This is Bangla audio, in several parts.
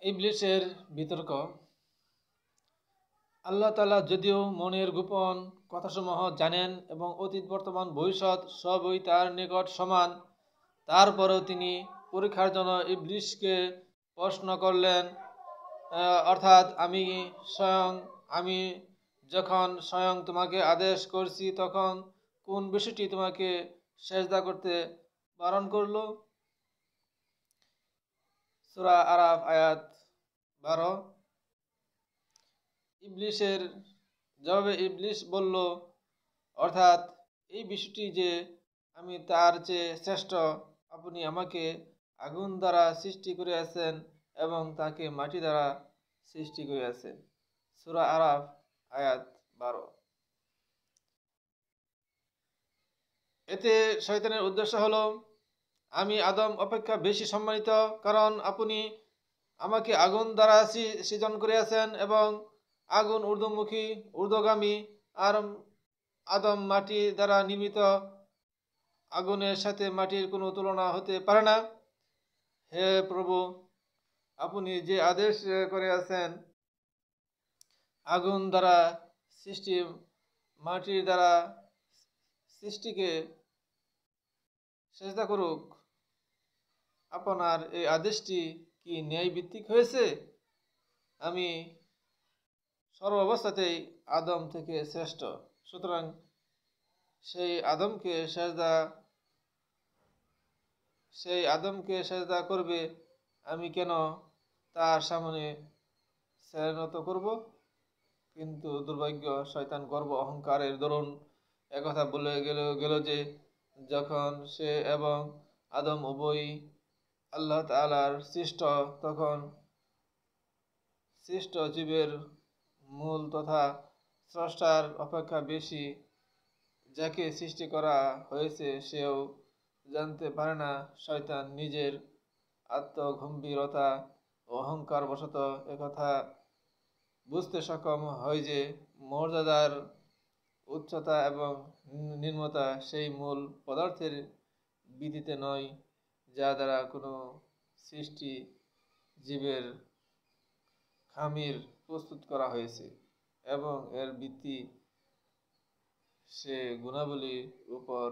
ইবলিসের বিতর্ক। আল্লাহ তাআলা যদিও মনের গোপন কথাসমূহ জানেন এবং অতীত বর্তমান ভবিষ্যৎ সবই তার নিকট সমান, তারপরেও তিনি পরীক্ষার জন্য ইবলিসকে প্রশ্ন করলেন, অর্থাৎ আমি যখন স্বয়ং তোমাকে আদেশ করছি তখন কোন বিষয়টি তোমাকে সেজদা করতে বারণ করলো? সূরা আরাফ আয়াত 12। ইবলিসের জবাবে ইবলিস বলল, অর্থাৎ এই বিষয়টি যে আমি তার চেয়ে শ্রেষ্ঠ, আপনি আমাকে আগুন দ্বারা সৃষ্টি করিয়াছেন এবং তাকে মাটি দ্বারা সৃষ্টি করিয়াছেন। সূরা আরাফ আয়াত 12। এতে শয়তানের উদ্দেশ্য হলো, আমি আদম অপেক্ষা বেশি সম্মানিত, কারণ আপনি আমাকে আগুন দ্বারা সৃজন করিয়াছেন এবং আগুন ঊর্ধ্বগামী, আর আদম মাটি দ্বারা নির্মিত। আগুনের সাথে মাটির কোনো তুলনা হতে পারে না। হে প্রভু, আপনি যে আদেশ করিয়াছেন আগুন দ্বারা সৃষ্টি, মাটির দ্বারা সৃষ্টিকে সেজদা করুক, আপনার এই আদেশটি কি ন্যায় ভিত্তিক হয়েছে? আমি সর্বাবস্থাতেই আদম থেকে শ্রেষ্ঠ, সুতরাং সেই আদমকে সেজদা করবে, আমি কেন তার সামনে শ্রেণত করব? কিন্তু দুর্ভাগ্য, শয়তান গর্ব অহংকারের দরুন একথা বলে গেল যে যখন সে এবং আদম উভয়ই আল্লাহ তাআলার সৃষ্ট, তখন সৃষ্ট জীবের মূল তথা স্রষ্টার অপেক্ষা বেশি যাকে সৃষ্টি করা হয়েছে সেও জানতে পারে না। শয়তান নিজের আত্মগম্ভীরতা ও অহংকার বশত একথা বুঝতে সক্ষম হয় যে মর্যাদার উচ্চতা এবং নিম্নতা সেই মূল পদার্থের ভিত্তিতে নয় যা দ্বারা কোনো সৃষ্টি জীবের খামির প্রস্তুত করা হয়েছে, এবং এর ভিত্তি সে গুণাবলীর উপর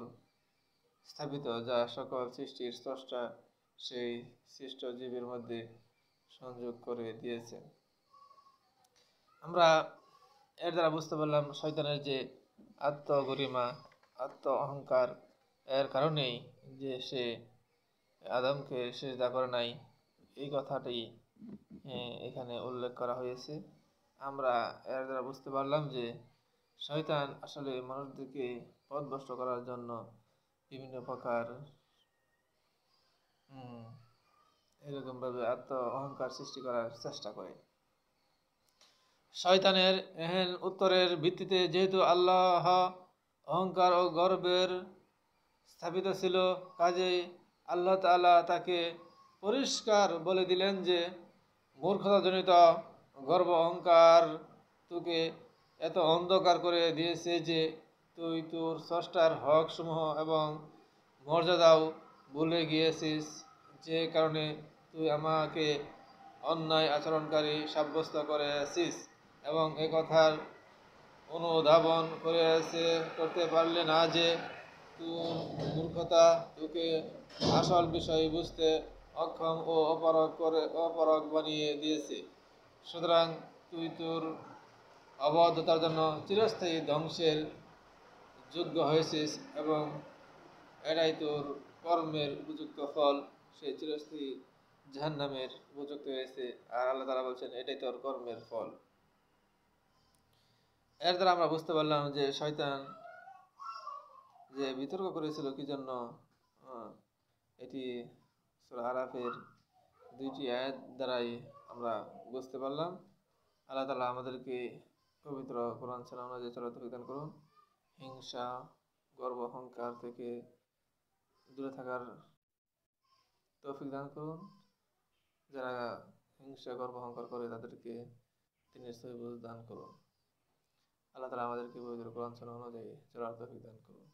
স্থাপিত যা সকল সৃষ্টির স্রষ্টা সেই সৃষ্ট জীবের মধ্যে সংযোগ করে দিয়েছেন। আমরা এর দ্বারা বুঝতে পারলাম শয়তানের যে আত্মগরিমা, আত্ম অহংকার, এর কারণেই যে সে আদমকে সিজদা করে নাই, এই কথাটি এখানে উল্লেখ করা হয়েছে। আমরা এর দ্বারা বুঝতে পারলাম যে শয়তান আসলে মানুষদেরকে পথভ্রষ্ট করার জন্য বিভিন্ন প্রকার এরকমভাবে আত্ম অহংকার সৃষ্টি করার চেষ্টা করে। শয়তানের এহেন উত্তরের ভিত্তিতে যেহেতু আল্লাহ অহংকার ও গর্বের স্থাপিত ছিল, কাজেই আল্লাহ তাআলা তাকে পরিষ্কার বলে দিলেন যে মূর্খতাজনিত গর্ব অহংকার তোকে এত অন্ধকার করে দিয়েছে যে তুই তোর স্রষ্টার হক সমূহ এবং মর্যাদাও ভুলে গিয়েছিস, যে কারণে তুই আমাকে অন্যায় আচরণকারী সাব্যস্ত করেছিস এবং একথার অনুধাবন করতে পারলে না যে তোর মূর্খতা তোকে আসল বিষয় বুঝতে অক্ষম ও অপারগ বানিয়ে দিয়েছে। সুতরাং তুই তোর অবাধ্যতার জন্য চিরস্থায়ী ধ্বংসের যোগ্য হয়েছিস এবং এটাই তোর কর্মের উপযুক্ত ফল, সে চিরস্থায়ী জাহান্নামের উপযুক্ত হয়েছে। আর আল্লাহ তাআলা বলছেন এটাই তোর কর্মের ফল। এর দ্বারা আমরা বুঝতে পারলাম যে শয়তান যে বিতর্ক করেছিল কি জন্য, এটি সূরা আরাফের 2টি আয়াত দ্বারাই আমরা বুঝতে পারলাম। আল্লাহ তাআলা আমাদেরকে পবিত্র কোরআন সুন্নাহ অনুযায়ী চলার তৌফিক দান করুন। হিংসা, গর্ব, অহংকার থেকে দূরে থাকার তৌফিক দান করুন। যারা হিংসা, গর্ব, অহংকার করে তাদেরকে তিনি সহিহ বুঝ দান করুন। আল্লাহ তাআলা আমাদেরকে পবিত্র কোরআন সুন্নাহ অনুযায়ী চলার তৌফিক দান করুন।